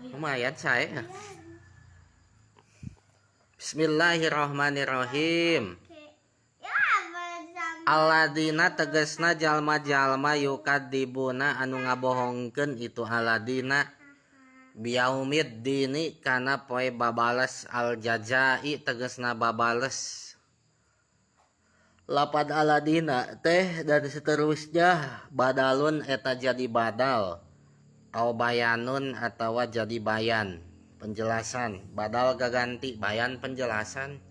Lumayan saya. Bismillahirrahmanirrahim. Aladina tegesna jalma-jalma yukadibuna anu ngabohongkeun itu aladina biyaumid dini kana poe babales al jazai tegesna babales. Lapad aladina teh dan seterusnya badalun eta jadi badal au bayanun atawa jadi bayan penjelasan. Badal gaganti bayan penjelasan,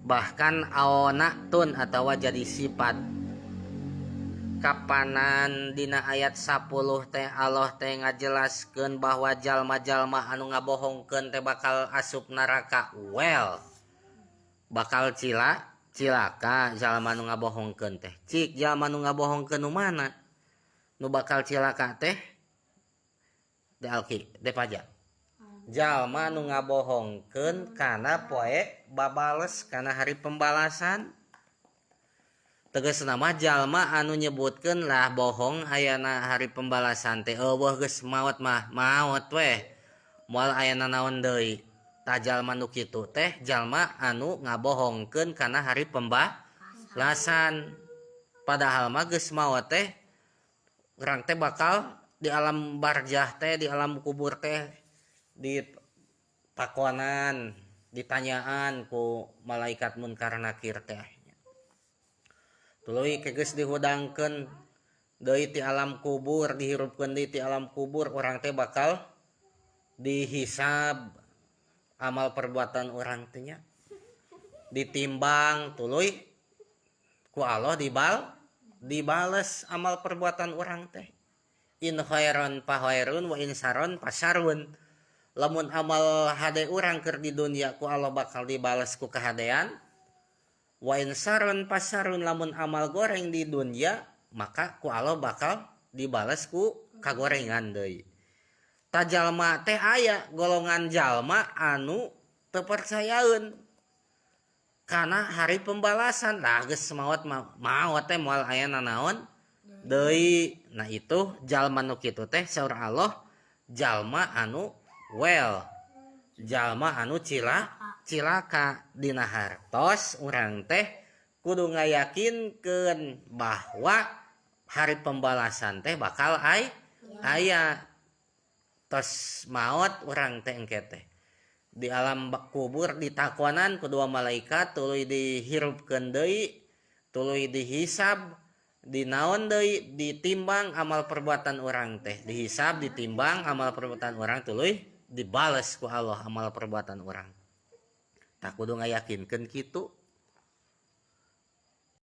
bahkan aona tun atawa jadi sifat. Kapanan dina ayat 10 teh Allah teh ngajelaskeun bahwa jalma-jalma anu ngabohongkeun teh bakal asup neraka. Bakal cilaka jalma nu ngabohongkeun teh. Cik jalma nu ngabohongkeun nu mana nu bakal cilaka teh? Depaja. Jalma nu ngabohongkeun kana poe babales kana hari pembalasan. Tegasna mah jalma anu nyebutkeun lah bohong ayana hari pembalasan teh eueuh geus maot mah maot weh. Moal ayana naon deui? Ta jalma nu kitu teh jalma anu ngabohongkeun kana hari pembalasan. Padahal mah geus maot teh urang teh bakal di alam barzah teh, di alam kubur teh, di takonan, ditanyaan ku malaikat munkar nakir teh. Tuluy geus dihudangkeun deui ti alam kubur, dihirupkeun deui ti alam kubur, urang teh bakal dihisab amal perbuatan urang teh nya. Ditimbang tuluy ku Allah dibales amal perbuatan urang teh. In khairon fa khairun wa in saron fa sarun. Lamun amal hade urang keur di dunia ku Allah bakal dibales ku kahadean. Wa in saron fa sarun, lamun amal goreng di dunia maka ku Allah bakal dibales ku kagorengan deui. Ta jalma teh aya golongan jalma anu teu percayaeun kana hari pembalasan. Lah geus maot teh moal aya nanaon deui. Nah itu jalma nu kitu teh saur Allah jalma anu jalma anu cilaka dina hartos. Urang teh kudu ngayakinkeun bahwa hari pembalasan teh bakal aya. Tos maot urang teh engke teh di alam kubur ditakonan ku dua malaikat, tuluy dihirupkeun deui, tuluy dihisab, dinaon deui, ditimbang amal perbuatan urang teh, dihisab, ditimbang amal perbuatan urang, tuluy dibales ku Allah amal perbuatan urang. Tak kudu ngayakinkeun kitu.